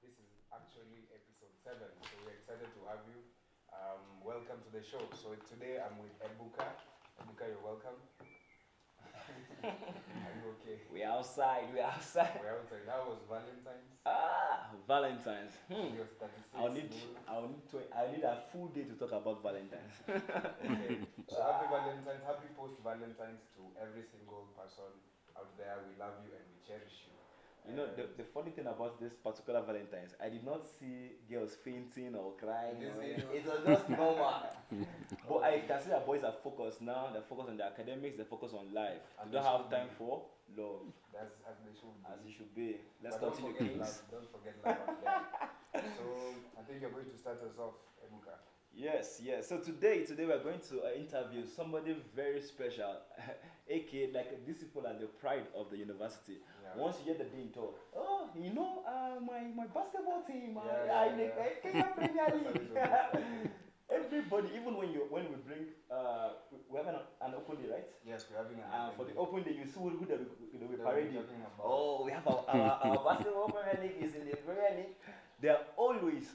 This is actually episode 7, so we're excited to have you. Welcome to the show. So today I'm with Ebuka. Ebuka, you're welcome. Are you okay? We outside, we outside. We're outside. How was Valentine's? Valentine's. Your statistics. I need a full day to talk about Valentine's. Okay. So happy Valentine's. Happy post Valentine's to every single person out there. We love you and we cherish you. You know, the funny thing about this particular Valentine's, I did not see girls fainting or crying. It was just normal. But I can see that boys are focused now. They're focused on their academics. They're focused on life. And They don't have time for love. That's as they should be. As it should be. Let's But continue, don't forget Kings. love. Don't forget love out there. So I think you're going to start us off, Ebuka. Yes, yes. So today we're going to interview somebody very special, aka like these people are the pride of the university. Yeah. Once you get the dean talk, oh, my basketball team, in the Yeah. Kenya Premier That's how League. it always Everybody, even when we bring, we have an open day, right? Yes, we're having For the open day, you see who they'll be That we're parading. talking about. Oh, we have our basketball Premier League is in the Premier League. They're always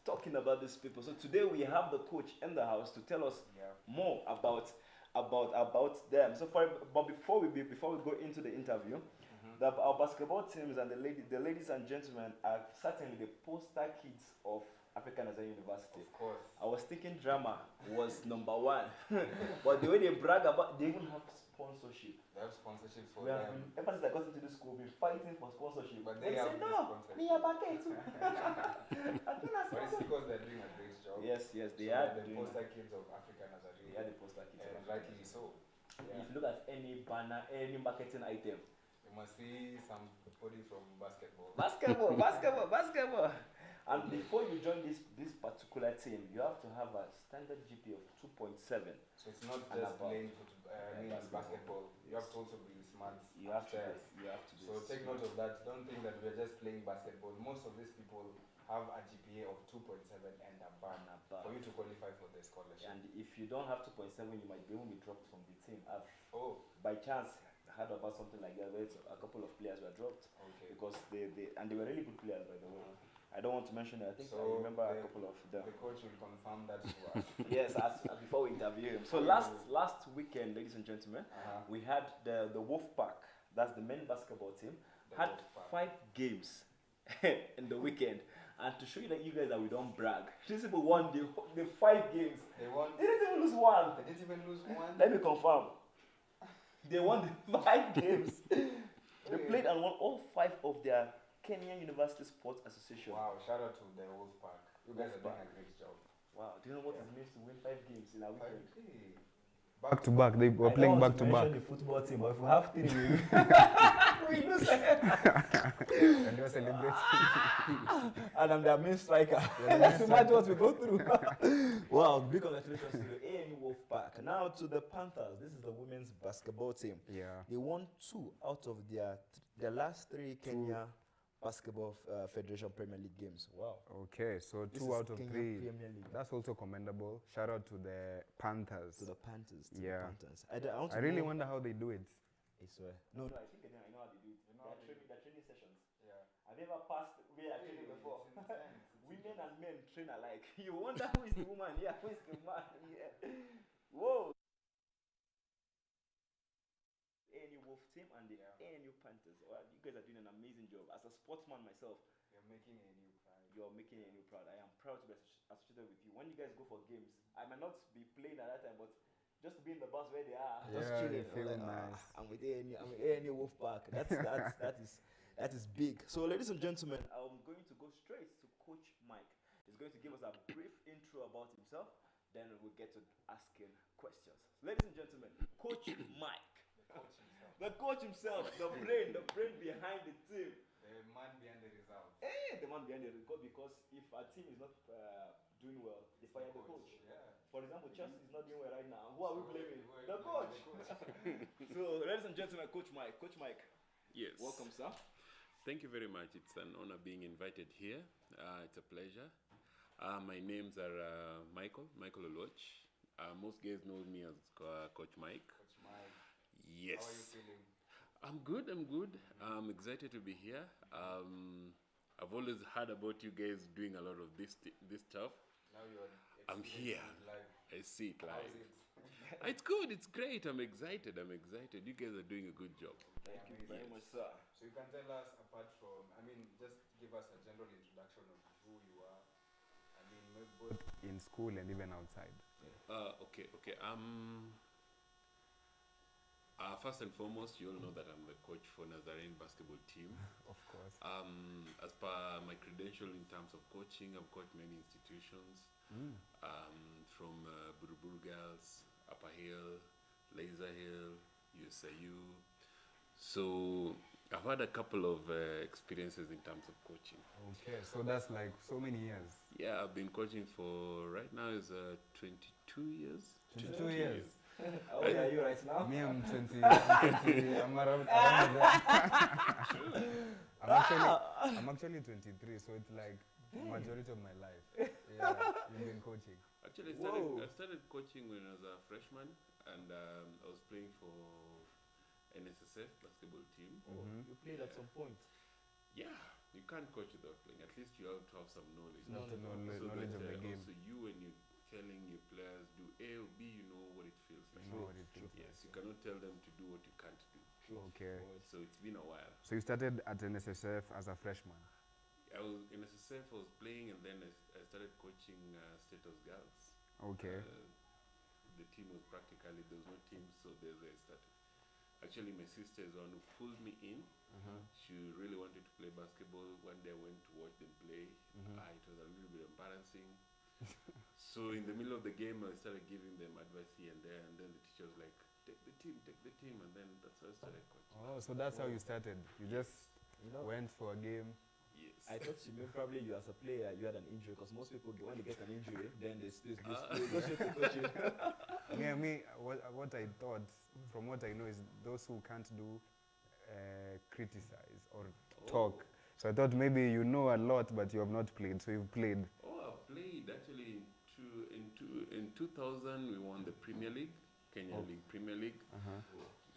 talking about these people. So today we have the coach in the house to tell us Yeah. more about them. So but before we go into the interview, our basketball teams and the ladies and gentlemen are certainly the poster kids of African Nazarene University. Of course. I was thinking drama was number one, but the way they brag about, they even have sponsorship. They have sponsorships for We have them. been, ever since I got into this school, been fighting for sponsorship. But They they have say this no, sponsorship. me a bucket too. I don't know But it's because they're doing a great job. Yes, they So are they're the doing. poster kids of African Nazarene. They are the poster kids. And rightly so. Yeah. If you look at any banner, any marketing item, You must see somebody from basketball. basketball. And before you join this particular team, you have to have a standard GP of 2.7. So it's not And just above. playing basketball. You have to also be smart. You have to upstairs. do So take note of that. Don't think that we're just playing basketball. Most of these people have a GPA of 2.7 and above for you to qualify for the scholarship. And if you don't have 2.7, you might be even be dropped from the team. I've by chance heard about something like that where a couple of players were dropped because they were really good players, by the way. I don't want to mention it. I think I remember a couple of them. The coach will confirm that to us. Yes, before we interview him. So last weekend, ladies and gentlemen, we had the Wolf Pack. That's the men basketball team. Had 5 games in the weekend. And to show you that you guys that we don't brag, these people won the 5 games. They won. They didn't even lose one. They didn't even lose one. Let me confirm. They won the 5 games. They played and won all 5 of their Kenyan University Sports Association. Wow, shout out to the Wolf Pack. You guys are doing a great job. Wow, do you know what it means to win 5 games in a weekend? Back to back, they were playing back to back. The football team, but if we have 3, we lose. And they were celebrating. And I'm their main striker. Let's imagine what we go through. Wow, big congratulations to the AMU Wolfpack. Now to the Panthers. This is the women's basketball team. Yeah. They won 2 out of their last 3 Kenya Basketball Federation Premier League games. Wow. Okay, so This 2 is out of Kenya 3. Premier League. That's also commendable. Shout out to the Panthers. To the Panthers. Yeah. The Panthers. I really wonder how they do it. I swear. No, I think I know how they do it. Their training sessions. Yeah. Have you ever passed where I training before? It's intense. Women and men train alike. You wonder who is the woman here, who is the man here. Whoa. ANU Wolf team and the ANU Panthers. Well, you guys are doing an amazing job. As a sportsman myself, You're making a new pride. you're making ANU proud. I am proud to be associated with you. When you guys go for games, I might not be playing at that time, but just to be in the bus where they are, just Yeah, chilling. you're feeling Like, nice. I'm with ANU Wolf Park. That is big. So, ladies and gentlemen, I'm going to go straight to Coach Mike. He's going to give us a brief intro about himself. Then we'll get to asking questions. Ladies and gentlemen, Coach Mike. The coach himself, the brain behind the team. The man behind the results. The man behind the record, because if a team is not doing well, they fire the coach. Yeah. For example, Chelsea is not doing well right now. Who are we blaming? Who are The you coach. blaming? So, ladies and gentlemen, Coach Mike. Coach Mike, Yes. welcome, sir. Thank you very much. It's an honor being invited here. It's a pleasure. My names are Michael Oloch. Most guys know me as Coach Mike. Coach Mike, Yes. how are you feeling? I'm good. I'm excited to be here. I've always heard about you guys doing a lot of this stuff. Now you're I'm here. live. I see it How's live. it? It's good. It's great. I'm excited. You guys are doing a good job. Thank you very much, Yes. sir. So you can tell us, apart from, I mean, just give us a general introduction of who you are. I mean, maybe both in school and even outside. Okay. First and foremost, you all know that I'm the coach for Nazarene basketball team. Of course. As per my credential in terms of coaching, I've coached many institutions, from Buruburu Girls, Upper Hill, Laser Hill, USIU. So I've had a couple of experiences in terms of coaching. Okay, so that's like so many years. Yeah, I've been coaching for right now is 22 years. 22 years. How old are you right now? Me, I'm 20. I'm around that. I'm actually 23, so it's like the majority of my life. Yeah, you've been coaching. Actually, I started coaching when I was a freshman, and I was playing for NSSF basketball team. Oh, you played at some point. Yeah, you can't coach without playing. At least you have to have some knowledge. Knowledge of the game. Also, you when you're telling your players do A or B, you know what it feels like. You know what it feels Yes, you cannot tell them to do what you can't do. Okay. So it's been a while. So you started at NSSF as a freshman? I was in SSF, I was playing, and then I started coaching Status Girls. Okay. The team was practically, there was no team, so there's where I started. Actually, my sister is the one who pulled me in. She really wanted to play basketball. One day I went to watch them play. It was a little bit embarrassing. So in the middle of the game, I started giving them advice here and there, and then the teacher was like, take the team, and then that's how I started coaching. Oh, so that's how you started. You just went for a game. Yes. I thought probably you as a player, you had an injury, because most people, when they get an injury, then they go straight to coaching. What I thought, from what I know, is those who can't do criticize or talk. So I thought maybe you know a lot, but you have not played. So you've played. Oh, I've played actually in 2000. We won the Premier League, Kenya League Premier League.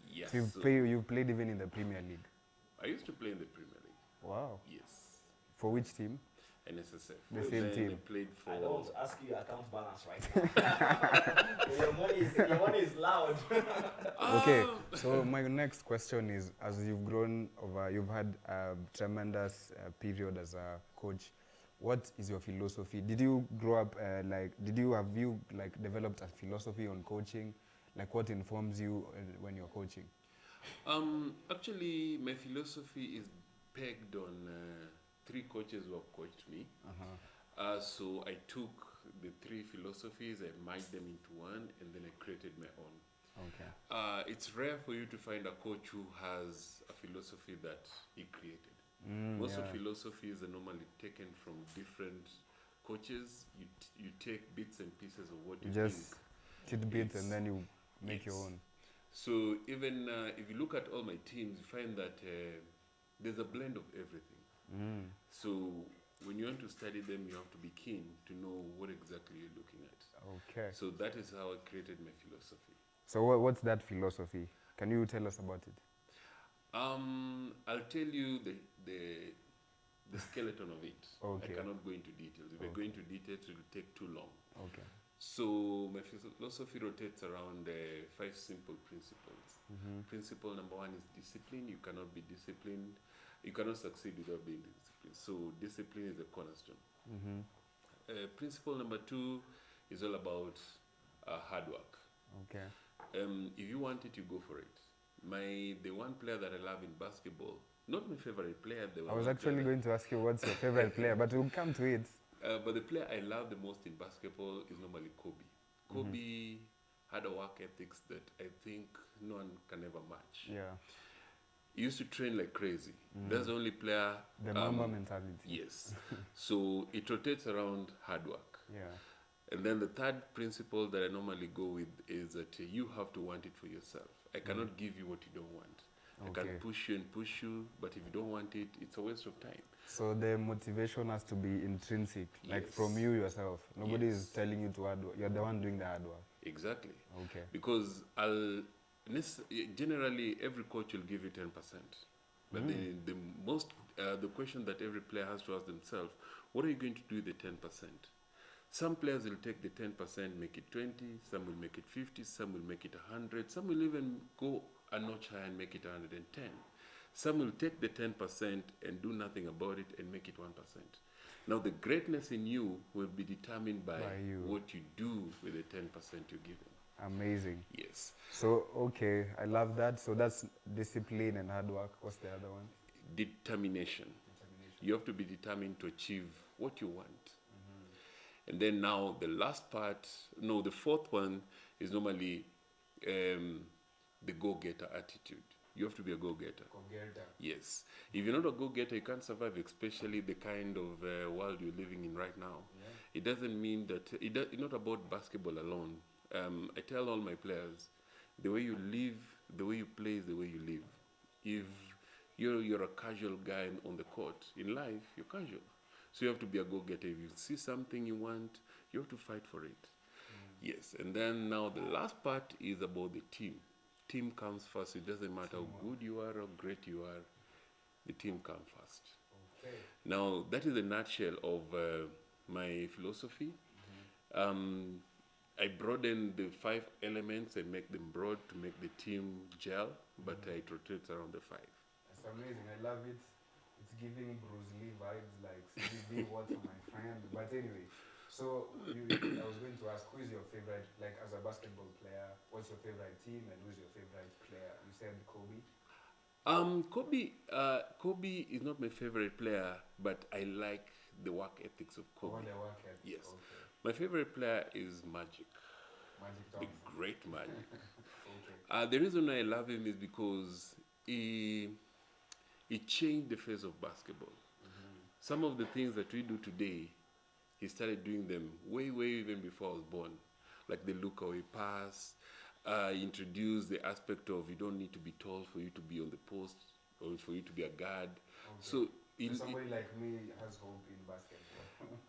Yes. So you've played even in the Premier League. I used to play in the Premier League. Wow. Yes. For which team? NSSF. The same team. I played for. I don't want to ask you your account balance right now. your money is loud. Okay, so my next question is, as you've grown over, you've had a tremendous period as a coach. What is your philosophy? Did you grow up have you developed a philosophy on coaching? Like what informs you when you're coaching? Actually, my philosophy is pegged on 3 coaches who have coached me. So I took the 3 philosophies, I merged them into one, and then I created my own. Okay. It's rare for you to find a coach who has a philosophy that he created. Most of philosophies are normally taken from different coaches. You take bits and pieces of what you just think. Tidbits and then you make your own. So even if you look at all my teams, you find that there's a blend of everything. So when you want to study them, you have to be keen to know what exactly you're looking at. Okay. So that is how I created my philosophy. So what's that philosophy? Can you tell us about it? I'll tell you the skeleton of it. Okay. I cannot go into details. If I go into details, it will take too long. Okay. So my philosophy rotates around 5 simple principles. Principle number 1 is discipline. You cannot be disciplined. You cannot succeed without being disciplined. So discipline is the cornerstone. Principle number 2 is all about hard work. Okay. If you want it, you go for it. The one player that I love in basketball, not my favorite player. I was actually going to ask you what's your favorite player, but we'll come to it. But the player I love the most in basketball is normally Kobe. Kobe had a work ethics that I think no one can ever match. Yeah. He used to train like crazy. That's the only player. The Mamba mentality. Yes. So it rotates around hard work. Yeah. And then the third principle that I normally go with is that you have to want it for yourself. I cannot give you what you don't want. Okay. I can push you, but if you don't want it, it's a waste of time. So the motivation has to be intrinsic, like from you yourself. Nobody is telling you to hard work. You're the one doing the hard work. Exactly. Okay. Because generally every coach will give you 10%. But the most, the question that every player has to ask themselves, what are you going to do with the 10%? Some players will take the 10%, make it 20, some will make it 50, some will make it 100, some will even go a notch higher and make it 110. Some will take the 10% and do nothing about it and make it 1%. Now the greatness in you will be determined by what you do with the 10% you're given. Amazing. Yes. So, okay, I love that. So that's discipline and hard work. What's the other one? Determination. You have to be determined to achieve what you want. And then now the last part, no, the fourth one is normally the go-getter attitude. You have to be a go-getter. Go-getter. Yes. If you're not a go-getter, you can't survive, especially the kind of world you're living in right now. Yeah. It doesn't mean that, it's not about basketball alone. I tell all my players, the way you live, the way you play is the way you live. If you're a casual guy on the court, in life, you're casual. So you have to be a go-getter. If you see something you want, you have to fight for it. Yes, and then now the last part is about the team. Team comes first. It doesn't matter how good you are, how great you are. The team comes first. Okay. Now, that is a nutshell of my philosophy. I broaden the 5 elements and make them broad to make the team gel, but it rotates around the 5. That's amazing. I love it. It's giving Bruce Lee vibes, like be water, my friend. But anyway, so I was going to ask, who is your favorite, like as a basketball player, what's your favorite team and who's your favorite player? You said Kobe. Kobe is not my favorite player, but I like the work ethics of Kobe. Oh, the work ethic. Yes. Okay. My favorite player is Magic. Magic The Johnson. great Magic. Okay. The reason I love him is because he changed the face of basketball. Some of the things that we do today, he started doing them way even before I was born. Like the look away pass, introduced the aspect of you don't need to be tall for you to be on the post or for you to be a guard. Okay. So somebody like me has hope in basketball.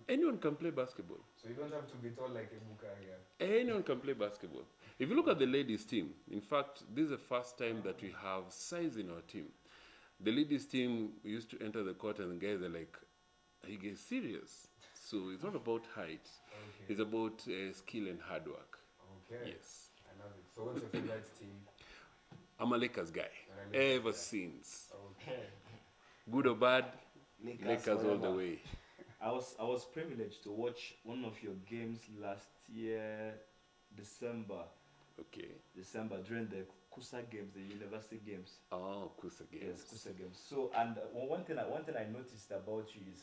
anyone can play basketball. So you don't have to be tall like a Bukaria. Anyone can play basketball. If you look at the ladies team, in fact, this is the first time that we have size in our team. The ladies team used to enter the court and the guys are like, are you guys serious? So it's not about height. Okay. It's about skill and hard work. Okay. Yes. I love it. So what's your favorite team? I'm a Lakers guy. You're a Lakers Ever guy. since. Okay. Good or bad, Lakers Lakers all the forever. way. I was privileged to watch one of your games last year, December during the Kusa games, the university games. Oh, Kusa games. Yes, Kusa games. So, and one thing I noticed about you is,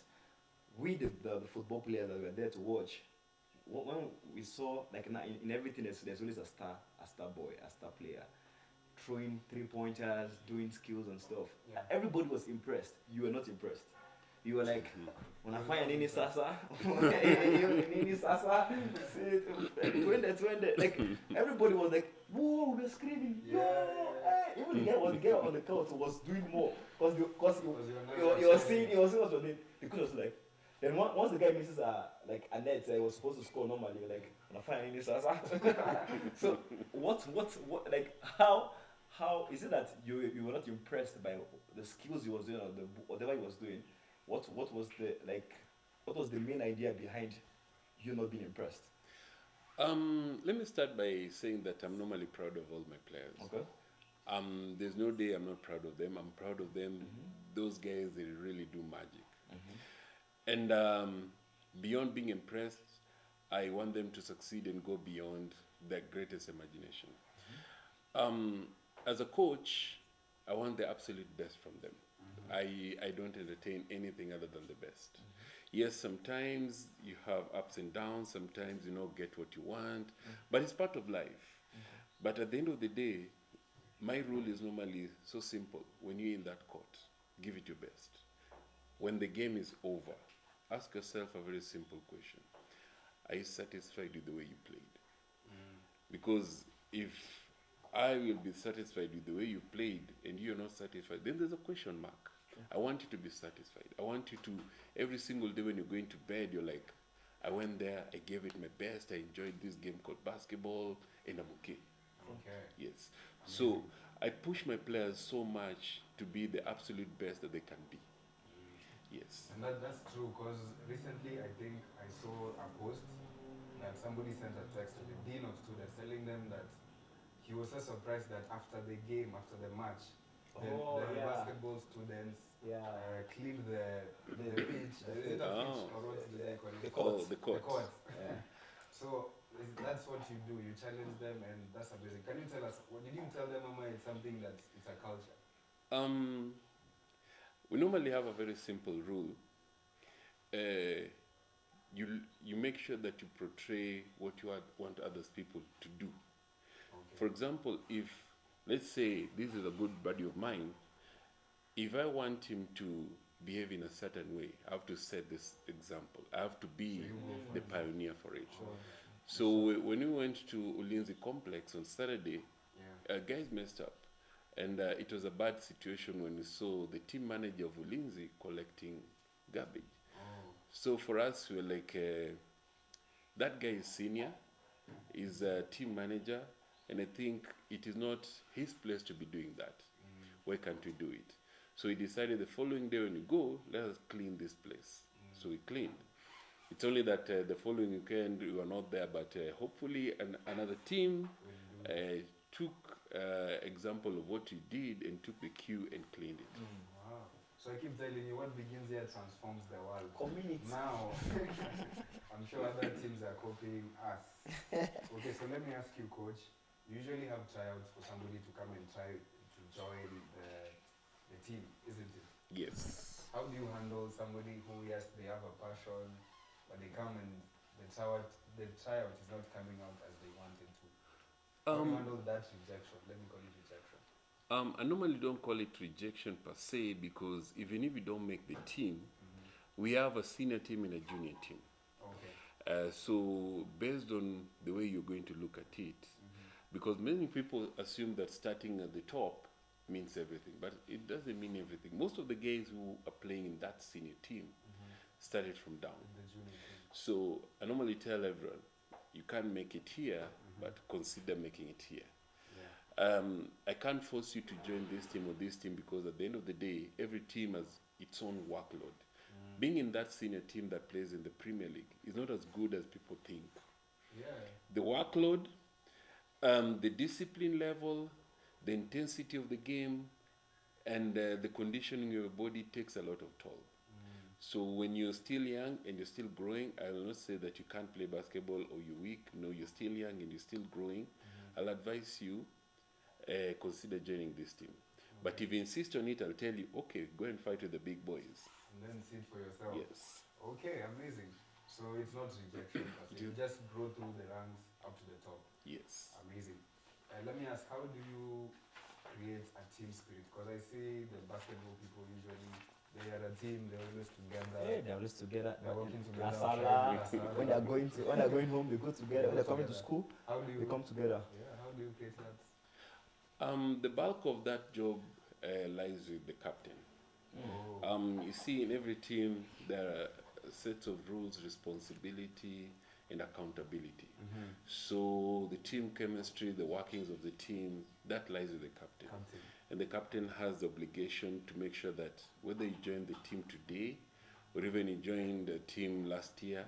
we the football players that were there to watch, when we saw, like in everything, there's always a star boy, a star player, throwing 3-pointers, doing skills and stuff. Yeah. Everybody was impressed. You were not impressed. You were like, when I find Nini Sasa, Nini Sasa, 20. Like, everybody was like, whoa, we're screaming, yo, hey. Even the guy on the couch was doing more. Because he was seeing what you're doing. The coach was like, then once the guy misses a net, he was supposed to score normally, like, when I find Nini Sasa. So, what, like, how is it that you were not impressed by the skills he was doing or whatever he was doing? What was the main idea behind you not being impressed? Let me start by saying that I'm normally proud of all my players. Okay. There's no day I'm not proud of them. I'm proud of them. Those guys, they really do magic. And beyond being impressed, I want them to succeed and go beyond their greatest imagination. As a coach, I want the absolute best from them. I don't entertain anything other than the best. Yes, sometimes you have ups and downs, sometimes you don't get what you want, but it's part of life. But at the end of the day, my rule is normally so simple. When you're in that court, give it your best. When the game is over, ask yourself a very simple question. Are you satisfied with the way you played? Because if I will be satisfied with the way you played and you're not satisfied, then there's a question mark. I want you to be satisfied. I want you to, every single day when you're going to bed, you're like, I went there, I gave it my best, I enjoyed this game called basketball, and I'm okay. Okay. Yes. So I push my players so much to be the absolute best that they can be. Yes. And that's true, because recently I think I saw a post that somebody sent a text to the dean of students telling them that he was so surprised that after the game, after the match, the basketball students cleaned the pitch. Is it a pitch or what do they call it? The court. The court. Yeah. So that's what you do. You challenge them, and that's amazing. Can you tell us? What did you tell them, Mama? It's something that it's a culture. We normally have a very simple rule. You make sure that you portray what you want others people to do. Okay. For example, if let's say this is a good buddy of mine, if I want him to behave in a certain way, I have to set this example. I have to be the pioneer for it. Sure. So when we went to Ulinzi Complex on Saturday, guys messed up. And it was a bad situation when we saw the team manager of Ulinzi collecting garbage. So for us, we were like, that guy is senior, is a team manager, and I think it is not his place to be doing that. Why can't we do it? So we decided the following day when we go, let us clean this place. So we cleaned. It's only that the following weekend we were not there, but hopefully another team took example of what you did and took the cue and cleaned it. Wow. So I keep telling you, what begins here transforms the world. Community. Now, I'm sure other teams are copying us. Okay, so let me ask you, Coach. You usually have tryouts for somebody to come and try to join the team, isn't it? Yes. How do you handle somebody who, yes, they have a passion, but they come and the tryout is not coming out as they wanted to? How do you handle that rejection? Let me call it rejection. I normally don't call it rejection per se, because even if you don't make the team, we have a senior team and a junior team. Okay. So based on the way you're going to look at it, because many people assume that starting at the top means everything, but it doesn't mean everything. Most of the guys who are playing in that senior team started from down. The junior team. So I normally tell everyone, you can't make it here, but consider making it here. I can't force you to join this team or this team, because at the end of the day, every team has its own workload. Being in that senior team that plays in the Premier League is not as good as people think. Yeah. The workload, the discipline level, the intensity of the game, and the conditioning of your body takes a lot of toll. So when you're still young and you're still growing, I will not say that you can't play basketball or you're weak. No, you're still young and you're still growing. I'll advise you, consider joining this team. But if you insist on it, I'll tell you, okay, go and fight with the big boys. And then see it for yourself. Yes. Okay, amazing. So it's not rejection, but you just grow through the ranks up to the top. Yes. Amazing. Let me ask, how do you create a team spirit? Because I see the basketball people usually, they are a team, they're always together. Yeah, they're always together. They're working together. When they're going home, they go together. When they're coming to school, How do you they come together. Yeah, how do you create that? The bulk of that job lies with the captain. You see, in every team, there are sets of rules, responsibility, and accountability. So the team chemistry, the workings of the team, that lies with the captain. And the captain has the obligation to make sure that whether you join the team today or even you joined the team last year,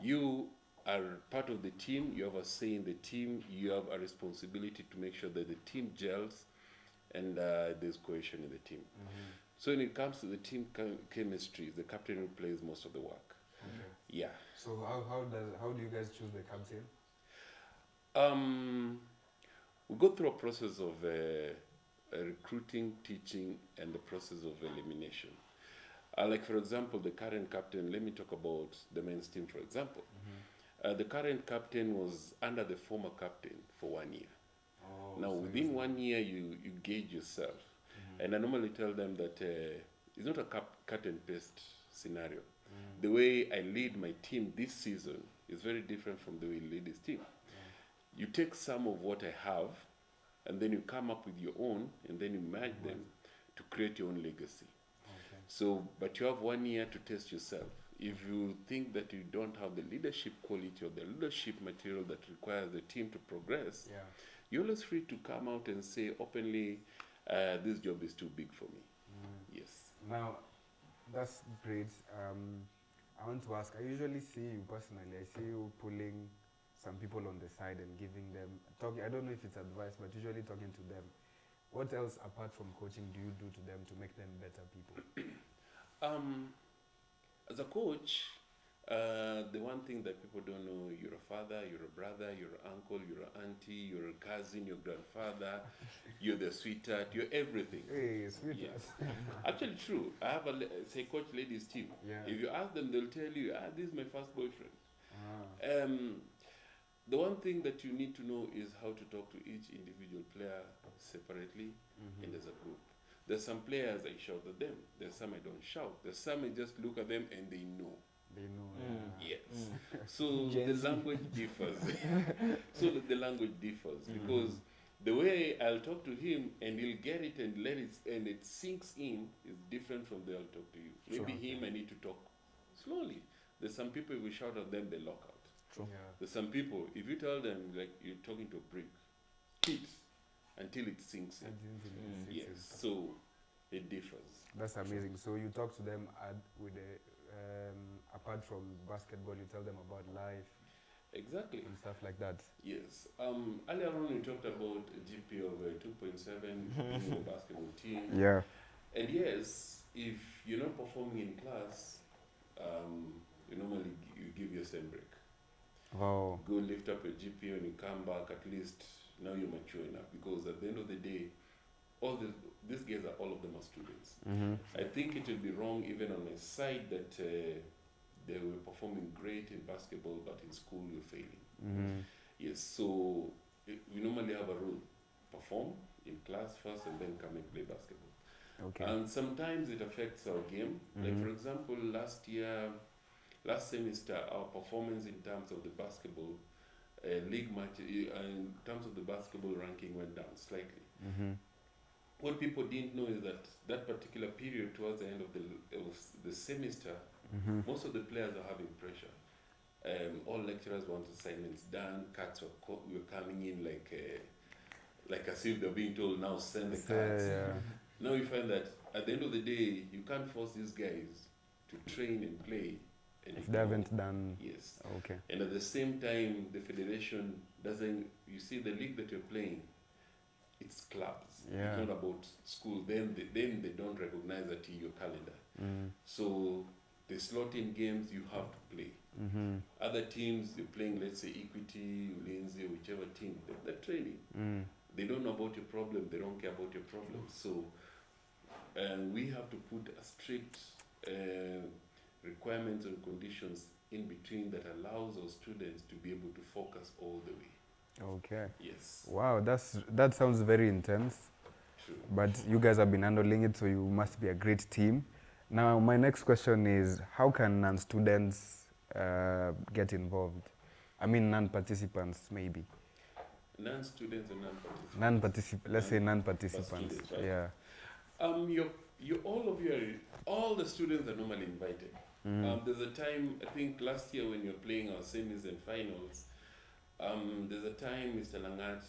you are part of the team, you have a say in the team, you have a responsibility to make sure that the team gels and there's cohesion in the team. So when it comes to the team chemistry, the captain who plays most of the work. Yeah. So how do you guys choose the captain? We go through a process of recruiting, teaching, and the process of elimination. Like for example, the current captain, let me talk about the men's team for example. The current captain was under the former captain for 1 year. Now so within 1 year, you gauge yourself. And I normally tell them that it's not a cut and paste scenario. The way I lead my team this season is very different from the way you lead this team. You take some of what I have, and then you come up with your own, and then you merge them to create your own legacy. So, but you have 1 year to test yourself. If you think that you don't have the leadership quality or the leadership material that requires the team to progress, you're always free to come out and say openly, this job is too big for me. Yes. Now, that's great. I want to ask, I usually see you personally, I see you pulling some people on the side and giving them, talking, I don't know if it's advice, but usually talking to them. What else apart from coaching do you do to them to make them better people? As a coach, the one thing that people don't know, you're a father, you're a brother, you're an uncle, you're an auntie, you're a cousin, your grandfather, you're the sweetheart, you're everything. Hey, sweetheart. Yes. Actually true. I have a say coach ladies team. Yeah. If you ask them, they'll tell you, this is my first boyfriend. Ah. The one thing that you need to know is how to talk to each individual player separately and as a group. There's some players I shout at them. There's some I don't shout. There's some I just look at them and they know. They know. Yes. So the language differs. The language differs because the way I'll talk to him and he'll get it and it sinks in is different from the way I'll talk to you. Maybe him I need to talk slowly. There's some people if we shout at them they lock out. True. Yeah. There's some people if you tell them like you're talking to a brick, keep until it sinks in. Yes. So it differs. That's amazing. So you talk to them apart from basketball, you tell them about life. Exactly. And stuff like that. Yes. Earlier on we talked about a GP of 2.7 in the basketball team. Yeah. And yes, if you're not performing in class, you normally you give yourself a break. Wow. Go lift up your GPA and you come back, at least now you're mature enough, because at the end of the day, these guys all of them are students. I think it would be wrong even on my side that they were performing great in basketball, but in school you're failing. Yes, so we normally have a rule: perform in class first and then come and play basketball. Okay. And sometimes it affects our game. Like for example, last semester, our performance in terms of the basketball league match, in terms of the basketball ranking went down slightly. What people didn't know is that particular period towards the end of the semester, most of the players are having pressure. All lecturers want assignments done. Cards were coming in like as if they're being told, now send the cards. Now you find that at the end of the day, you can't force these guys to train and play. And if they haven't done. Yes. Okay. And at the same time, the federation doesn't, you see the league that you're playing, it's clubs. Yeah. It's not about school. Then they don't recognize that in your calendar. So they slot in games you have to play. Other teams, you're playing, let's say, Equity, Lindsay, whichever team, they're training. They don't know about your problem. They don't care about your problem. So we have to put a strict requirements and conditions in between that allows our students to be able to focus all the way. Okay. Yes. Wow, that sounds very intense. True. But you guys have been handling it, so you must be a great team. Now, my next question is, how can non-students get involved? I mean, non-participants, maybe. Non-students and non-participants. Let's say non-participants. Students, right? Yeah. All the students are normally invited. There's a time, I think last year when you're playing our semis and finals, there's a time Mr. Langat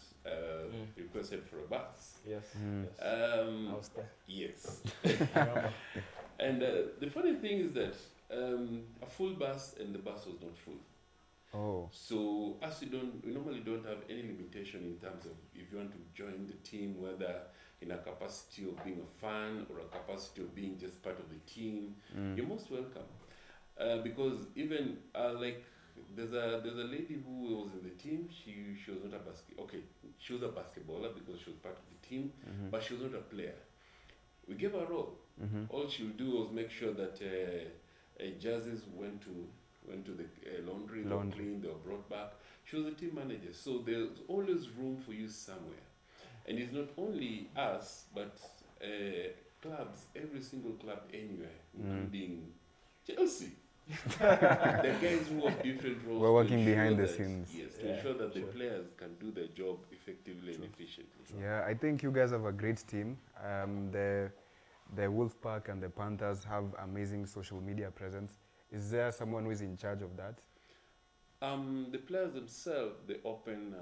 requested for a bus. Yes. Yes. I was there. Yes. I remember. And the funny thing is that a full bus and the bus was not full. Oh. So as we normally don't have any limitation in terms of if you want to join the team, whether in a capacity of being a fan or a capacity of being just part of the team, you're most welcome. Because even like there's a lady who was in the team. She was not she was a basketballer because she was part of the team, but she was not a player. We gave her a role. All she would do was make sure that jerseys went to the laundry, they were cleaned, they were brought back. She was a team manager, so there's always room for you somewhere. And it's not only us, but clubs, every single club anywhere, including Chelsea. The guys who have different roles. We're working behind the scenes. Yes, to ensure that the players can do their job effectively and efficiently. Yeah, I think you guys have a great team. The Wolfpack and the Panthers have amazing social media presence. Is there someone who is in charge of that? The players themselves, they open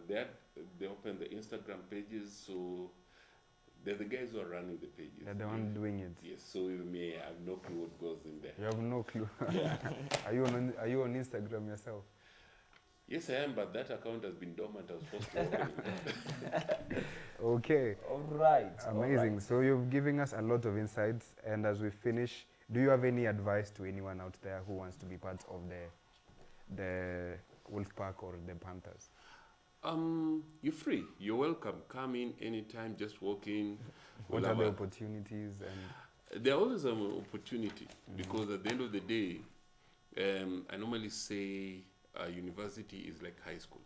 the Instagram pages, so they're the guys who are running the pages. They're the one doing it. Yes, so with me, I have no clue what goes in there. You have no clue. Are you on Instagram yourself? Yes, I am, but that account has been dormant. I was supposed to open it. Okay. All right. Amazing. So you've given us a lot of insights, and as we finish, do you have any advice to anyone out there who wants to be part of the Wolfpack or the Panthers? You're free. You're welcome. Come in anytime. Just walk in. What are the opportunities? And there are always an opportunity because at the end of the day, I normally say university is like high school.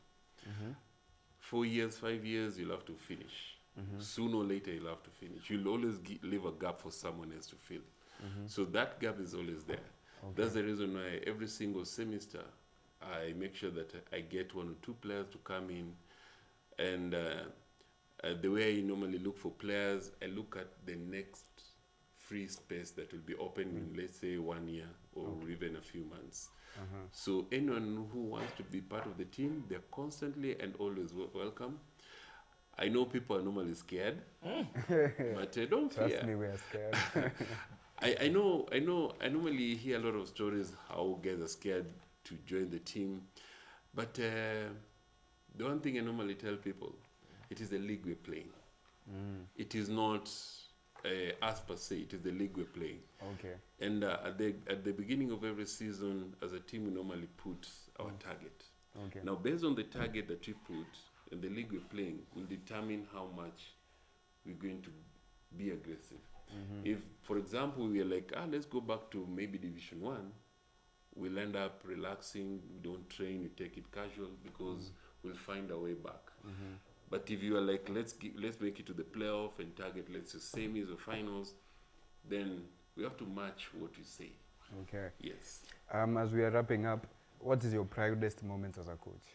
4 years, 5 years, you'll have to finish. Sooner or later, you'll have to finish. You'll always leave a gap for someone else to fill. So that gap is always there. Okay. That's the reason why every single semester, I make sure that I get 1 or 2 players to come in. And the way I normally look for players, I look at the next free space that will be open in, let's say, 1 year or even a few months. So anyone who wants to be part of the team, they're constantly and always welcome. I know people are normally scared, but don't fear. Trust me, we are scared. I normally hear a lot of stories how guys are scared to join the team. But the one thing I normally tell people, it is the league we're playing. It is not us per se, it is the league we're playing. Okay. And at the beginning of every season, as a team, we normally put our target. Okay. Now, based on the target that we put and the league we're playing, will determine how much we're going to be aggressive. If, for example, we are like, let's go back to maybe Division 1, we'll end up relaxing, we don't train, we take it casual because we'll find our way back. But if you are like, let's make it to the playoff and target, let's say, semis or finals, then we have to match what we say. Okay. Yes. As we are wrapping up, what is your proudest moment as a coach?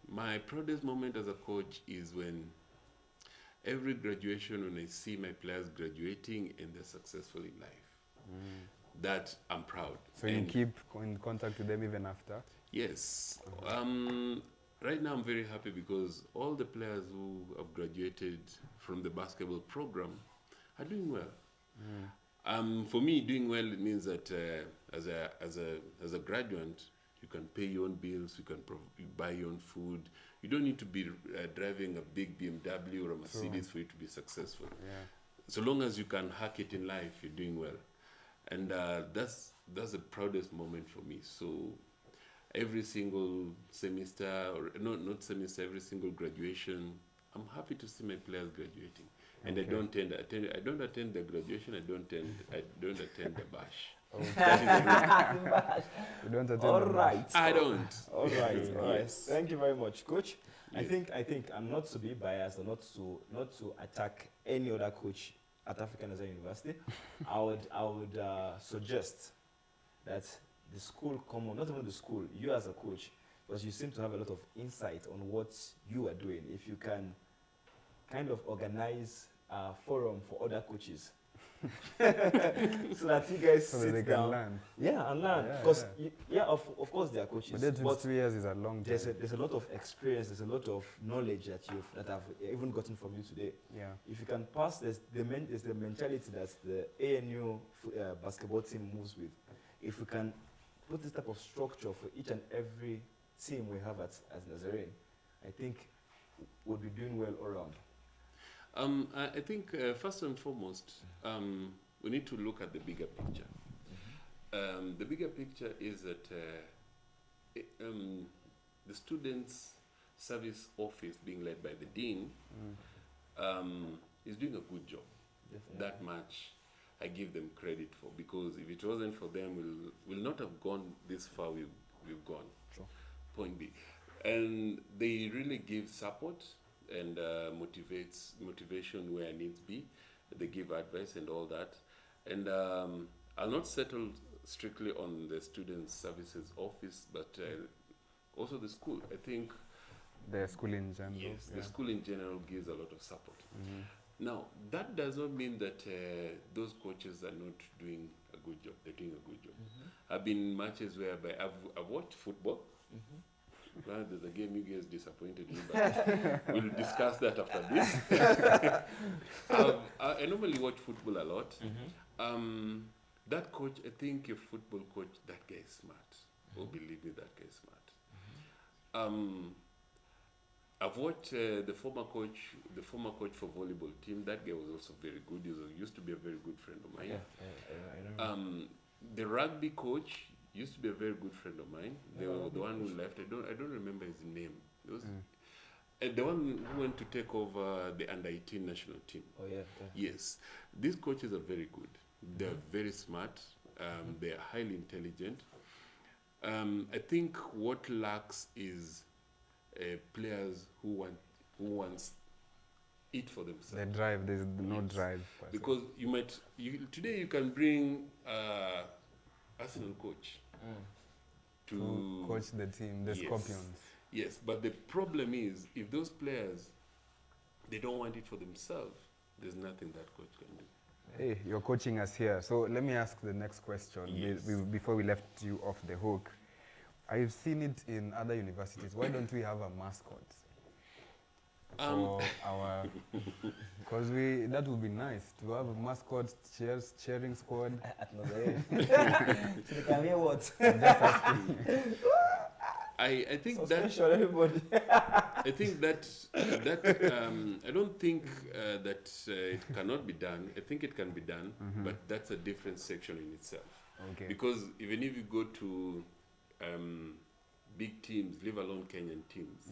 My proudest moment as a coach is when every graduation, when I see my players graduating and they're successful in life, that I'm proud. So you keep in contact with them even after? Yes. Right now I'm very happy because all the players who have graduated from the basketball program are doing well. For me, doing well, it means that as a graduate, you can pay your own bills, you can buy your own food. You don't need to be driving a big BMW or a Mercedes for you to be successful. Yeah. So long as you can hack it in life, you're doing well. And that's the proudest moment for me. So every single semester, or not semester, every single graduation, I'm happy to see my players graduating. And Okay. I don't attend the graduation. I don't attend the bash. You don't attend All the right. I don't. All right. All right. Yes. Thank you very much, Coach. I Yes. think I'm not to be biased or not to attack any other coach at African Nazarene University. I would suggest that the school not even the school, you as a coach, because you seem to have a lot of insight on what you are doing. If you can kind of organize a forum for other coaches so that you guys So sit that they down. can learn. Yeah, and learn. Yeah, Because, yeah. of course, they are coaches. But then But 22 years is a long time. there's a lot of experience, there's a lot of knowledge that I've even gotten from you today. Yeah. If you can pass there's the mentality that the ANU basketball team moves with. If we can put this type of structure for each and every team we have at Nazarene, I think we'll be doing well all around. I think first and foremost, we need to look at the bigger picture. The bigger picture is that the students' service office, being led by the dean, is doing a good job. Definitely. That much I give them credit for, because if it wasn't for them, we'll not have gone this far we've gone. Sure. Point B. And they really give support and motivation where needs be. They give advice and all that. And I'll not settle strictly on the student services office, but also the school. I think The school in general. yes, yeah. the school in general gives a lot of support. Now, that does not mean that those coaches are not doing a good job. They're doing a good job. I've been in matches whereby I've watched football. Well, there's a game you guys disappointed me, but we'll discuss that after this. I normally watch football a lot. That coach, I think a football coach, that guy is smart. Oh, believe me, that guy is smart. I've watched the former coach for volleyball team. That guy was also very good. He used to be a very good friend of mine. I remember. The rugby coach used to be a very good friend of mine. The one who left, I don't remember his name. It was the one who went to take over the under-18 national team. Oh yeah. Yes, these coaches are very good. They're very smart. They are highly intelligent. I think what lacks is players who wants it for themselves. The drive, there's no drive. Because today you can bring Arsenal coach to coach the team, the Scorpions. Yes, but the problem is if those players they don't want it for themselves, there's nothing that coach can do. Hey, you're coaching us here. So let me ask the next question before we left you off the hook. I've seen it in other universities. Why don't we have a mascot? For our, because that would be nice to have a mascot, cheering squad. At Nazarene. So they can hear what? I think so that special, everybody. I think that I don't think that it cannot be done. I think it can be done, but that's a different section in itself. Okay. Because even if you go to big teams, leave alone Kenyan teams,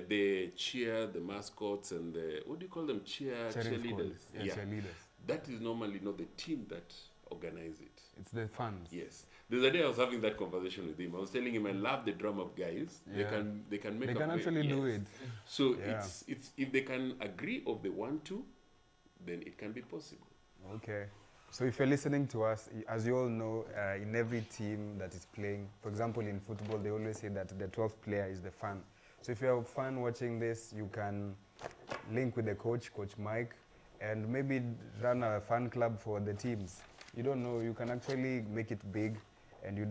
they cheer, the mascots, and the, what do you call them? Cheerleaders. Yeah, cheerleaders. That is normally not the team that organize it. It's the fans. Yes. The other day I was having that conversation with him. I was telling him I love the drum up guys. Yeah. They can make. They can actually do it. So it's if they can agree of they want to, then it can be possible. Okay. So if you're listening to us, as you all know, in every team that is playing, for example, in football, they always say that the 12th player is the fan. So if you're a fan watching this, you can link with the coach, Coach Mike, and maybe run a fan club for the teams. You don't know, you can actually make it big, and you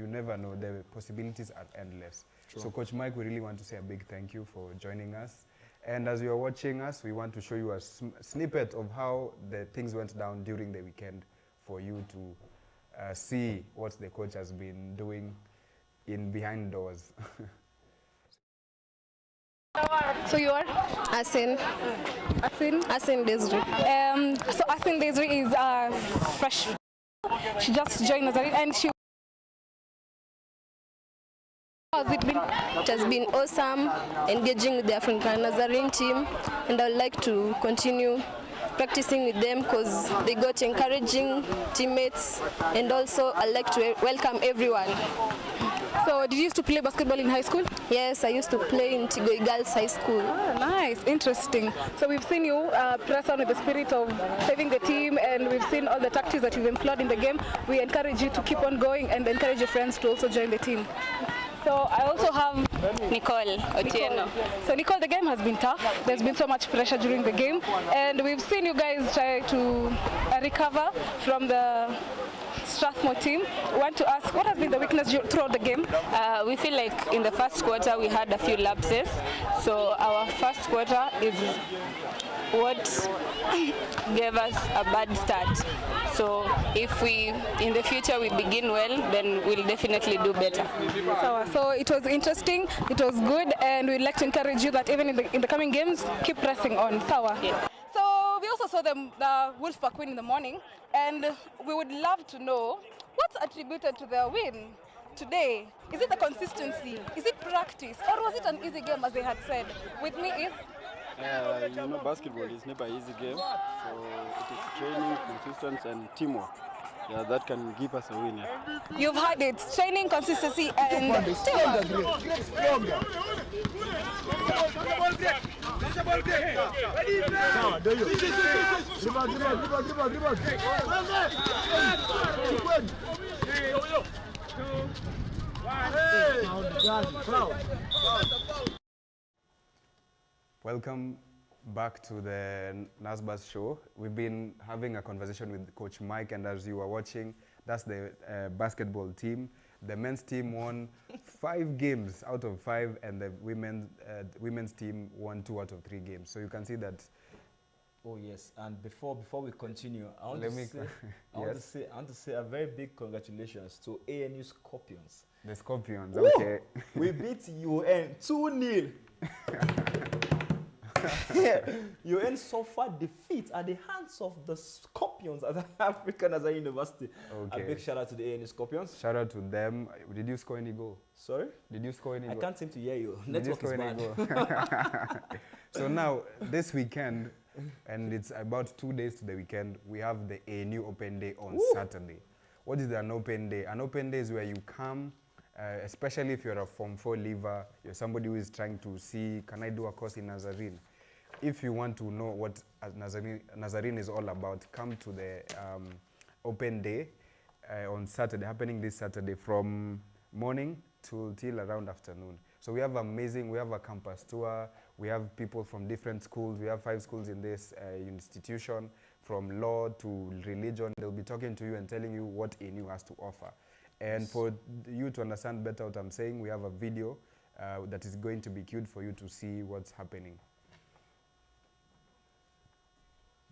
never know, the possibilities are endless. Sure. So Coach Mike, we really want to say a big thank you for joining us. And as you're watching us, we want to show you a snippet of how the things went down during the weekend for you to see what the coach has been doing in behind doors. So you are? Asin Desri. So Asin Desri is fresh. She just joined Nazarene and she. How has it been? It has been awesome engaging with the African Nazarene team, and I would like to continue practicing with them because they got encouraging teammates, and also I'd like to welcome everyone. So did you used to play basketball in high school? Yes, I used to play in Tigoi Girls High School. Oh, nice, interesting. So we've seen you press on with the spirit of saving the team, and we've seen all the tactics that you've employed in the game. We encourage you to keep on going and encourage your friends to also join the team. So I also have Nicole Otieno. So Nicole, the game has been tough. There's been so much pressure during the game, and we've seen you guys try to recover from the Strathmore team. I want to ask, what has been the weakness throughout the game? We feel like in the first quarter we had a few lapses. So our first quarter is what gave us a bad start. So if in the future we begin well, then we'll definitely do better. So it was interesting, it was good, and we'd like to encourage you that even in the coming games, keep pressing on. Sawa. Yes. So we also saw the Wolfpack win in the morning, and we would love to know what's attributed to their win today. Is it the consistency? Is it practice? Or was it an easy game, as they had said? With me is... you know, basketball is never an easy game, so it is training, consistency, and teamwork. Yeah, that can give us a win. Yeah. You've had it, training, consistency, and teamwork. Welcome back to the Naz Buzz show. We've been having a conversation with Coach Mike, and as you were watching, that's the basketball team. The men's team won 5 games out of 5, and the women's team won 2 out of 3 games. So you can see that. Oh yes, and before we continue, I want to say a very big congratulations to ANU Scorpions. The Scorpions, Woo! okay. We beat UN 2-0. UN suffered defeat at the hands of the Scorpions at African Nazarene University. Okay. A big shout out to the ANU Scorpions. Shout out to them. Did you score any goal? Sorry? Did you score any I goal? can't seem to hear you. Did you Network is score any bad. goal? So now, this weekend, and it's about 2 days to the weekend, we have the ANU Open Day on Saturday. What is an open day? An open day is where you come, especially if you're a Form 4 leaver, you're somebody who is trying to see, can I do a course in Nazarene? If you want to know what Nazarene is all about, come to the open day on Saturday, happening this Saturday from morning till around afternoon. So we have a campus tour, we have people from different schools, we have 5 schools in this institution, from law to religion. They'll be talking to you and telling you what ANU has to offer. And for you to understand better what I'm saying, we have a video that is going to be queued for you to see what's happening.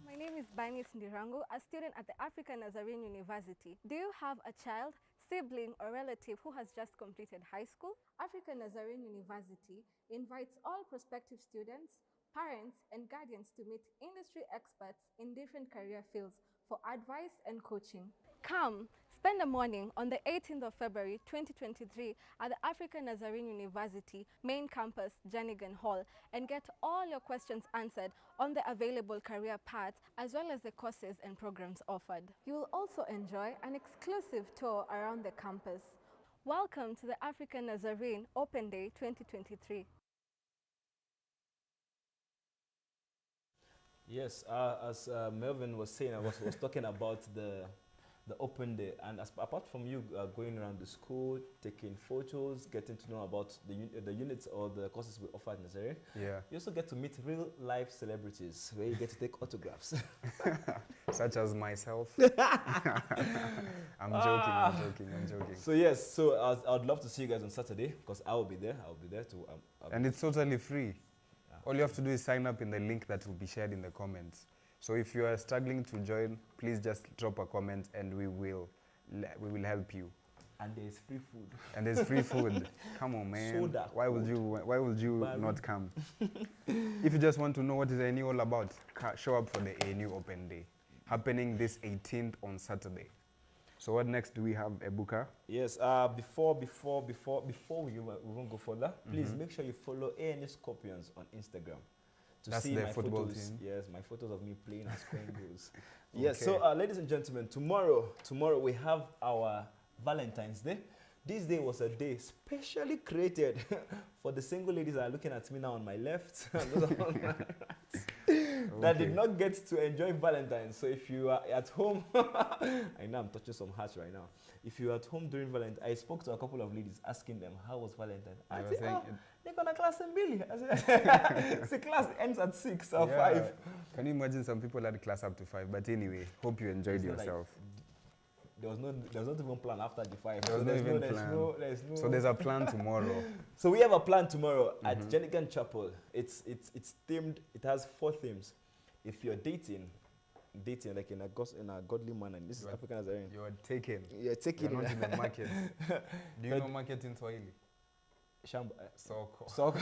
My name is Banis Ndirango, a student at the African Nazarene University. Do you have a child, sibling or relative who has just completed high school? African Nazarene University invites all prospective students, parents and guardians to meet industry experts in different career fields for advice and coaching. Come, spend a morning on the 18th of February 2023 at the African Nazarene University main campus, Jernigan Hall, and get all your questions answered on the available career paths as well as the courses and programs offered. You will also enjoy an exclusive tour around the campus. Welcome to the African Nazarene Open Day 2023. Yes, as Melvin was saying, I was talking about the open day, and apart from you going around the school, taking photos, getting to know about the units or the courses we offer at Nazarene, you also get to meet real life celebrities where you get to take autographs. Such as myself. I'm joking. So yes, so I would love to see you guys on Saturday because I will be there. I'll be there too. And it's totally free. All you have to do is sign up in the link that will be shared in the comments. So if you are struggling to join, please just drop a comment and we will help you. And there's free food. And there's free food. Come on, man. Soda. Why would you not come? If you just want to know what is ANU all about, show up for the ANU Open Day, happening this 18th on Saturday. So what next do we have, Ebuka? Yes, before we even go further, please make sure you follow ANU Scorpions on Instagram. That's see the my football photos. team. Yes, my photos of me playing and scoring goals. Yes, so ladies and gentlemen, tomorrow we have our Valentine's Day. This day was a day specially created for the single ladies that are looking at me now on my left and those on my right, that did not get to enjoy Valentine's. So if you are at home, I know I'm touching some hearts right now. If you're at home during Valentine's, I spoke to a couple of ladies asking them, how was Valentine's? I said, they're going to class in Billy. The class ends at 6 or 5. Can you imagine some people had class up to 5? But anyway, hope you enjoyed yourself. There was not even plan after the 5. There was no even plan. So there's a plan tomorrow. So we have a plan tomorrow at Jernigan Chapel. It's themed. It has 4 themes. If you're dating like in a godly manner, and this is African Nazarene. You're taken. You're taken. You're not in the market. Do you know market in Swahili? Soko.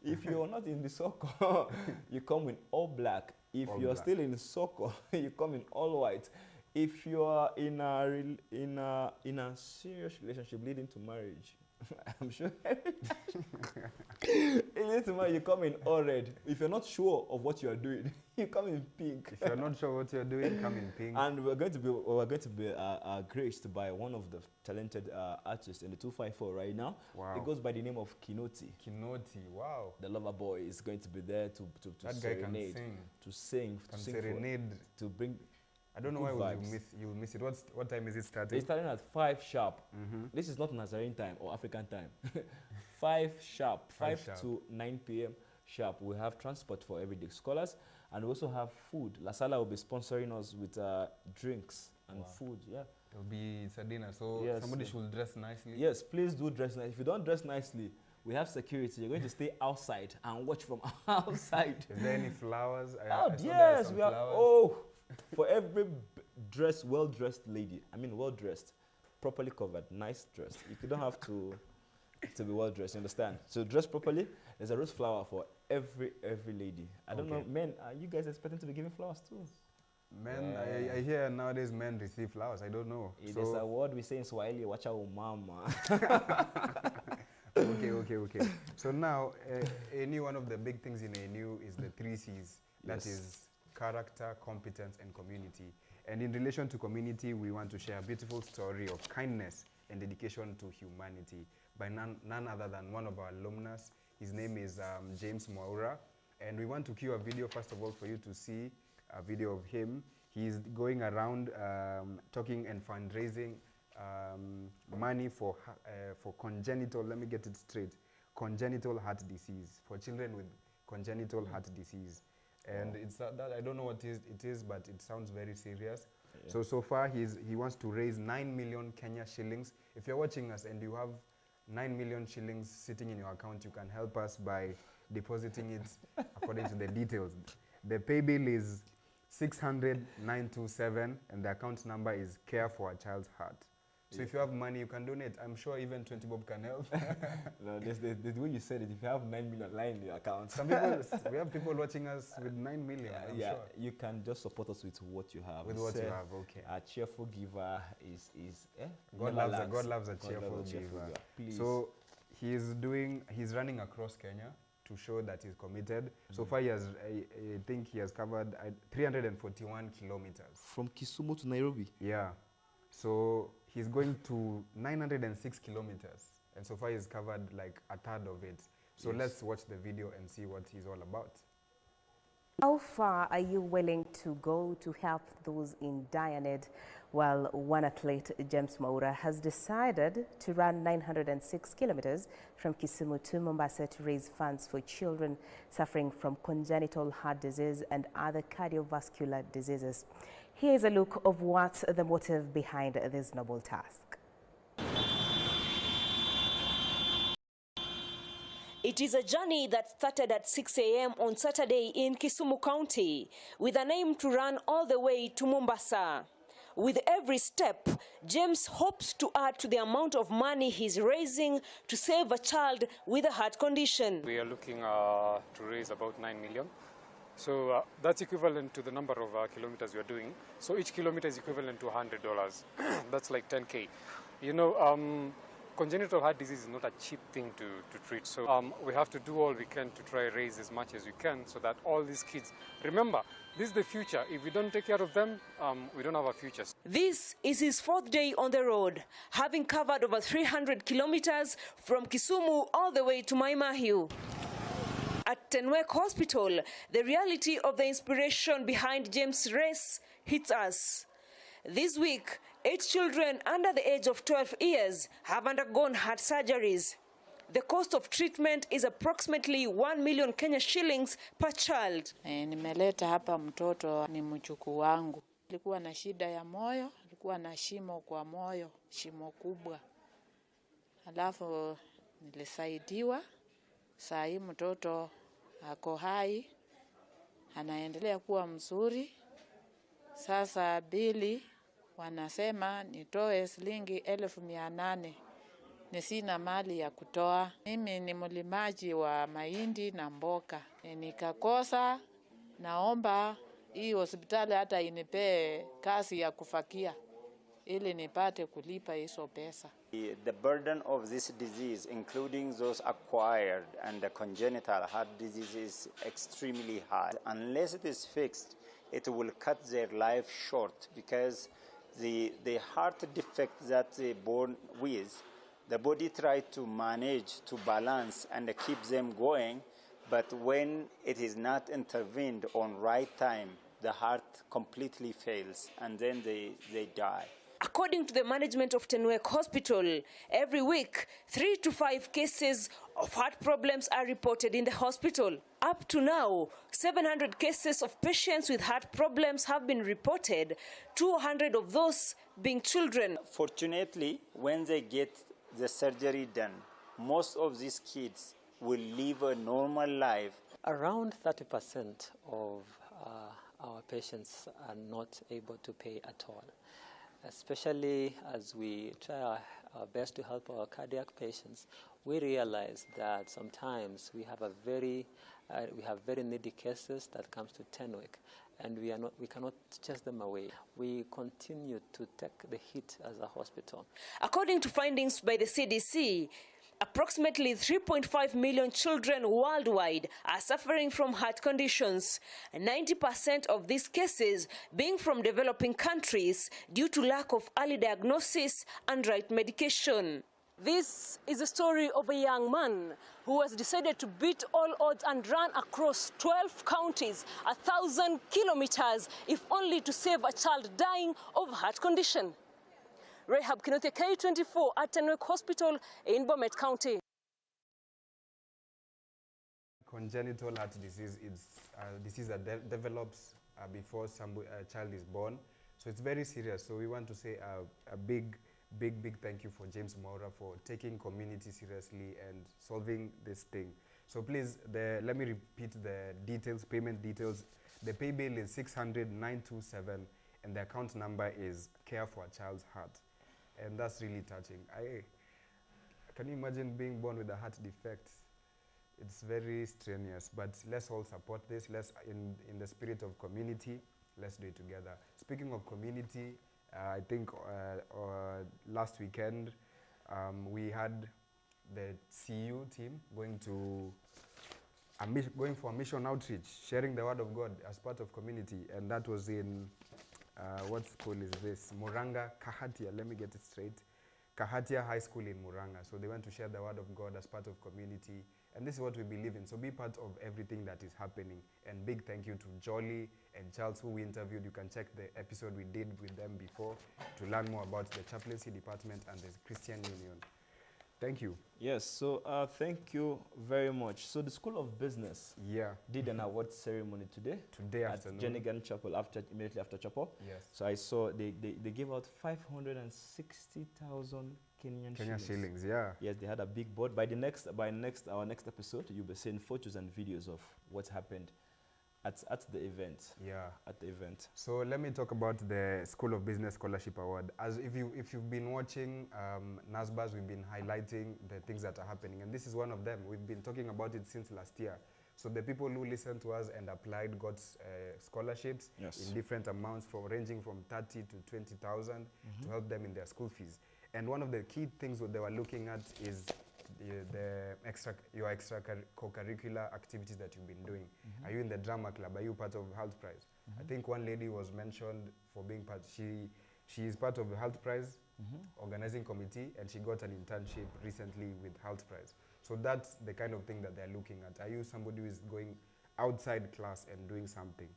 If you're not in the Soko, you come in all black. If you're still in the Soko, you come in all white. If you are in a serious relationship leading to marriage, I'm sure leading to marriage, you come in all red. If you're not sure of what you are doing, you come in pink. If you're not sure what you're doing, come in pink. And we're going to be graced by one of the talented artists in the 254 right now. Wow. It goes by the name of Kinoti. Kinoti, wow. The lover boy is going to be there to that serenade, guy to sing, to bring. I don't know why you'll miss it. What time is it starting? It's starting at 5 sharp. This is not Nazarene time or African time. 5 sharp. 5 to 9 p.m. sharp. We have transport for everyday scholars, and we also have food. La Sala will be sponsoring us with drinks and food. Yeah. It'll be it's a dinner, so Yes, somebody should dress nicely. Yes, please do dress nice. If you don't dress nicely, we have security. You're going to stay outside and watch from outside. Is there any flowers? I Oh, saw there yes, some we are. flowers. Oh, for every well-dressed lady. I mean, well-dressed, properly covered, nice dressed. You don't have to be well-dressed. You understand? So dress properly. There's a rose flower for every lady. I don't know, men. Are you guys expecting to be giving flowers too? Men, I hear nowadays men receive flowers. I don't know. It is a word we say in Swahili. Watch out, mama. Okay. So now, any one of the big things in ANU is the 3 C's. That is character, competence, and community. And in relation to community, we want to share a beautiful story of kindness and dedication to humanity by none other than one of our alumnus. His name is James Mwaura. And we want to cue a video, first of all, for you to see a video of him. He's going around talking and fundraising money for congenital, let me get it straight, congenital heart disease, for children with congenital heart disease. And it's that I don't know what it is, but it sounds very serious. Yeah. So far he wants to raise 9 million Kenya shillings. If you're watching us and you have 9 million shillings sitting in your account, you can help us by depositing it according to the details. The pay bill is 600,927 and the account number is Care for a Child's Heart. So if you have money, you can donate. I'm sure even 20 bob can help. No, the way you said it, if you have 9 million lying in your account. Some people, we have people watching us with 9 million, I'm sure. You can just support us with what you have. With what you have, okay. A cheerful giver is God loves a cheerful giver. Please. So he's running across Kenya to show that he's committed. So far, I think he has covered 341 kilometers. From Kisumu to Nairobi? Yeah. So he's going to 906 kilometers. And so far, he's covered like a third of it. So let's watch the video and see what he's all about. How far are you willing to go to help those in dire need? Well, one athlete, James Mwaura, has decided to run 906 kilometers from Kisumu to Mombasa to raise funds for children suffering from congenital heart disease and other cardiovascular diseases. Here is a look of what's the motive behind this noble task. It is a journey that started at 6 a.m. on Saturday in Kisumu County with an aim to run all the way to Mombasa. With every step, James hopes to add to the amount of money he's raising to save a child with a heart condition. We are looking to raise about 9 million. So that's equivalent to the number of kilometers we are doing. So each kilometer is equivalent to $100. That's like 10K. You know, congenital heart disease is not a cheap thing to treat. So we have to do all we can to try raise as much as we can so that all these kids, remember, this is the future. If we don't take care of them, we don't have a future. This is his 4th day on the road, having covered over 300 kilometers from Kisumu all the way to Mai Mahiu. At Tenwek Hospital, the reality of the inspiration behind James' race hits us. This week, 8 children under the age of 12 years have undergone heart surgeries. The cost of treatment is approximately 1 million Kenya shillings per child. Nimeleta hapa mtoto ni mjukuu wangu. Alikuwa na shida ya moyo, alikuwa na shimo kwa moyo, shimo kubwa. Alafu nilisaidiwa. Saa hii mtoto ako hai, anaendelea kuwa mzuri. Sasa bili wanasema nitoe shilingi 1,800. Sina mali ya kutoa. Mimi ni mlimaji wa mahindi na mboga. Nikakosa, naomba hii hospitali hata inipee kazi ya kufakia ili nipate kulipa hizo pesa. The burden of this disease, including those acquired and the congenital heart disease, is extremely high. Unless it is fixed, it will cut their life short because the heart defect that they're born with, the body tries to manage, to balance, and keep them going. But when it is not intervened on right time, the heart completely fails, and then they die. According to the management of Tenwek Hospital, every week, 3 to 5 cases of heart problems are reported in the hospital. Up to now, 700 cases of patients with heart problems have been reported, 200 of those being children. Fortunately, when they get the surgery done, most of these kids will live a normal life. Around 30% of our patients are not able to pay at all, especially as we try our best to help our cardiac patients. We realize that sometimes we have very needy cases that comes to Tenwek, and we cannot chase them away. We continue to take the hit as a hospital. According to findings by the CDC, approximately 3.5 million children worldwide are suffering from heart conditions, 90% of these cases being from developing countries due to lack of early diagnosis and right medication. This is a story of a young man who has decided to beat all odds and run across 12 counties, 1,000 kilometers, if only to save a child dying of heart condition. Rahab Kinothia, K24 at Tenwek Hospital in Bomet County. Congenital heart disease is a disease that develops before a child is born. So it's very serious. So we want to say a big thank you for James Maura for taking community seriously and solving this thing. So please, let me repeat the details, payment details. The pay bill is 600,927 and the account number is Care for a Child's Heart. And that's really touching. Can you imagine being born with a heart defect? It's very strenuous, but let's all support this. Let's, in the spirit of community, let's do it together. Speaking of community, I think last weekend we had the CU team going for a mission outreach, sharing the word of God as part of community, and that was in what school is this? Muranga, Kahatia, let me get it straight. Kahatia High School in Muranga. So they went to share the word of God as part of community. And this is what we believe in. So be part of everything that is happening. And big thank you to Jolly and Charles, who we interviewed. You can check the episode we did with them before to learn more about the chaplaincy department and the Christian Union. Thank you. Yes, so thank you very much. So the School of Business did an award ceremony today at afternoon. Jenigan Chapel, immediately after chapel. Yes. So I saw they gave out 560,000 Kenyan shillings. Yeah. Yes, they had a big board. Our next episode, you'll be seeing photos and videos of what happened at the event. Yeah. At the event. So let me talk about the School of Business Scholarship Award. As if you've been watching Naz Buzz, we've been highlighting the things that are happening, and this is one of them. We've been talking about it since last year. So the people who listened to us and applied got scholarships in different amounts, ranging from 30 to 20,000 to help them in their school fees. And one of the key things that they were looking at is your co-curricular activities that you've been doing. Are you in the drama club? Are you part of Health Prize? I think one lady was mentioned for being part. She is part of the Health Prize organizing committee, and she got an internship recently with Health Prize. So that's the kind of thing that they're looking at. Are you somebody who is going outside class and doing something?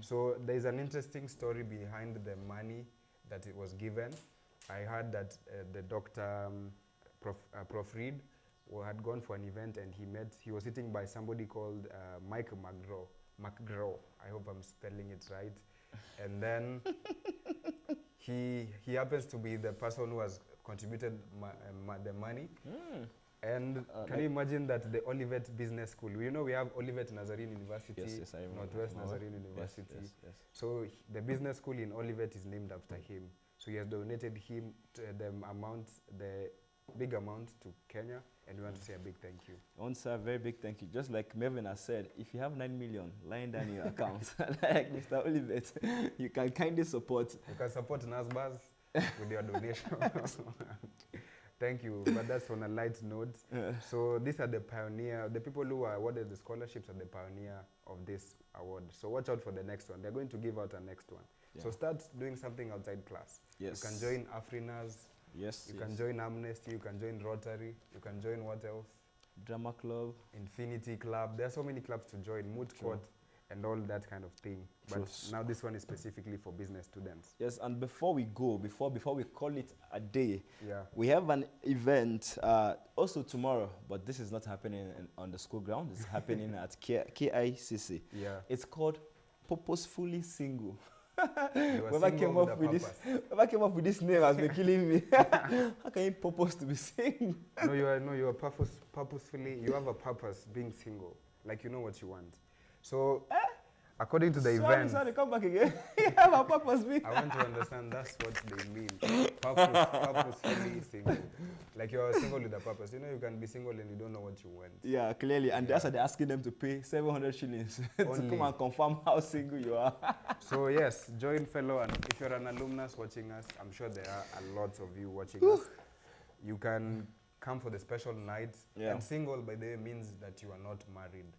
So there's an interesting story behind the money that it was given. I heard that the doctor, Prof. Reed, had gone for an event, and he was sitting by somebody called Mike McGraw. I hope I'm spelling it right. And then he happens to be the person who has contributed the money. And can you imagine that the Olivet Business School, we have Olivet Nazarene University, yes, I remember. Northwest Nazarene University. Yes. So the business school in Olivet is named after him. So he has donated him the big amount to Kenya, and we want to say a big thank you. I want to say a very big thank you. Just like Melvin has said, if you have 9 million lying down in your account, like Mr. Olivet, you can kindly support. You can support Naz Buzz with your donation. Thank you, but that's on a light note. So these are the people who are awarded the scholarships are the pioneer of this award. So watch out for the next one. They're going to give out a next one. Yeah. So start doing something outside class. Yes. You can join Afrinas. Yes. You can join Amnesty. You can join Rotary. You can join what else? Drama Club. Infinity Club. There are so many clubs to join. Moot Court. and all that kind of thing. But True. now this one is specifically for business students. Yes, and before we go, before we call it a day, Yeah. we have an event also tomorrow, but this is not happening on the school ground. It's happening at KICC. Yeah. It's called Purposefully Single. You are Whoever single came with up a with purpose. whoever came up with this name has been killing me. How can you purpose to be single? You are purposefully, you have a purpose being single. Like you know what you want. So, according to the event, Sorry, come back again. You have a purpose being. I want to understand that's what they mean. Purposefully single. Like you're single with a purpose. You know you can be single and you don't know what you want. Yeah, clearly. And that's why they're asking them to pay 700 shillings to come and confirm how single you are. So yes, join fellow, and if you're an alumnus watching us, I'm sure there are a lot of you watching us. You can come for the special night. Yeah. And single, by the way, means that you are not married.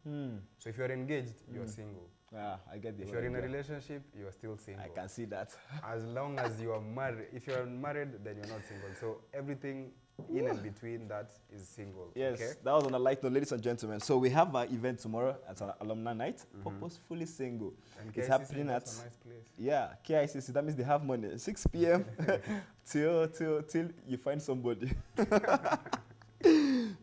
So if you're engaged, you're single. Yeah, I get the If you're in a relationship, you are still single. I can see that. As long as you are married. If you're married, then you're not single. So everything in and between that is single. Yes, okay? that was on a light note, ladies and gentlemen. So we have an event tomorrow at an alumni night, Purposefully Single. And It's KICC, happening at that's a nice place. Yeah, KICC. That means they have money. 6 p.m. till you find somebody.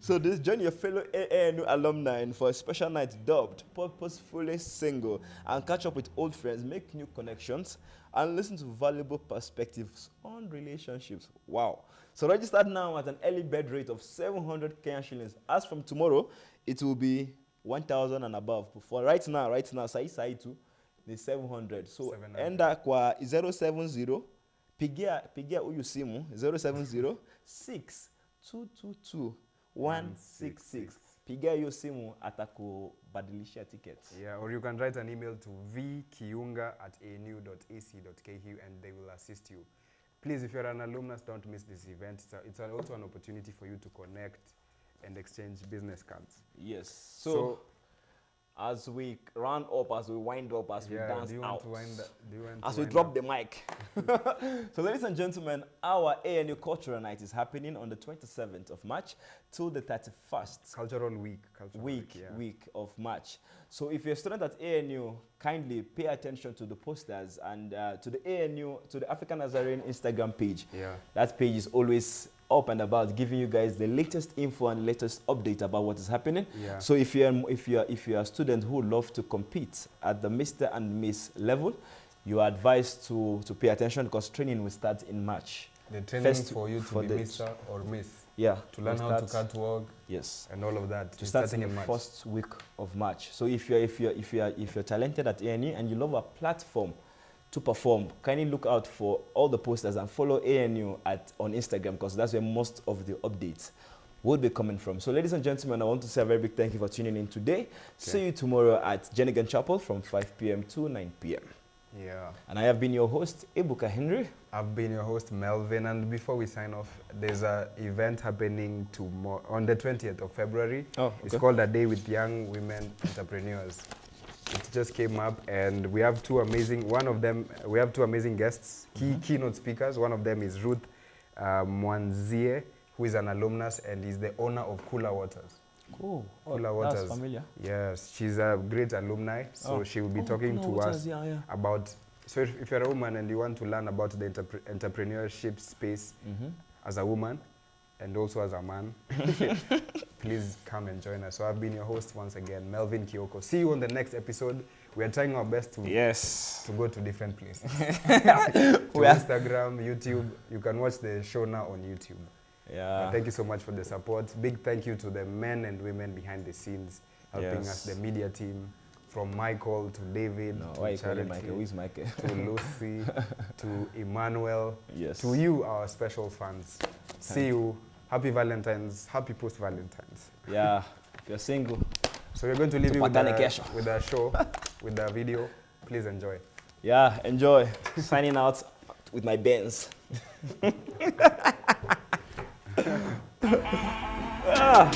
So this join your fellow ANU alumni for a special night dubbed Purposefully Single, and catch up with old friends, make new connections, and listen to valuable perspectives on relationships. Wow. So register now at an early bird rate of 700 Kenyan shillings. As from tomorrow, it will be 1,000 and above. For right now, sai tu the 700. So enda kwa 070 pigia uyu simu 070 6222 166. Piga hiyo simu atakubadilishia tickets. Yeah, or you can write an email to vkiunga@anu.ac.ke and they will assist you. Please, if you're an alumnus, don't miss this event. It's also an opportunity for you to connect and exchange business cards. Yes. So as we round up, as we wind up, as we dance out, as we drop the mic. So ladies and gentlemen, our ANU Cultural Night is happening on the 27th of March till the 31st. Cultural week. Week of March. So if you're a student at ANU, kindly pay attention to the posters and to the ANU, to the African Nazarene Instagram page. Yeah. That page is always up and about, giving you guys the latest info and latest update about what is happening. Yeah. So if you're a student who would love to compete at the Mr. and Miss level, you are advised to pay attention because training will start in March. The training for you to be Mr. or Miss. Yeah. To learn how to catwalk. Yes. And all of that. To start in the first week of March. So if you're talented at ANU and you love a platform to perform, kindly look out for all the posters and follow ANU on Instagram, because that's where most of the updates will be coming from. So ladies and gentlemen, I want to say a very big thank you for tuning in today. Okay. See you tomorrow at Jenigan Chapel from 5 p.m. to 9 p.m. Yeah. And I have been your host, Ebuka Henry. I've been your host, Melvin. And before we sign off, there's an event happening tomorrow on the 20th of February. Oh, okay. It's called A Day with Young Women Entrepreneurs. It just came up, and we have two amazing guests, keynote speakers. One of them is Ruth Mwanzie, who is an alumnus and is the owner of Cooler Waters. Cool. Cooler Waters. That's familiar. Yes, she's a great alumni, so she will be talking to us about. So if you're a woman and you want to learn about the entrepreneurship space as a woman and also as a man, please come and join us. So I've been your host once again, Melvin Kioko. See you on the next episode. We are trying our best to go to different places. To Instagram, YouTube. You can watch the show now on YouTube. Yeah. Thank you so much for the support. Big thank you to the men and women behind the scenes helping us, the media team, from Michael to David to Charity, Michael? Who is Michael? To Lucy, to Emmanuel, yes, to you, our special fans. See you. Happy Valentine's. Happy post-Valentine's. Yeah. If you're single. So we're going to leave you with the show, with the video. Please enjoy. Yeah, enjoy. Signing out with my Benz. Ah.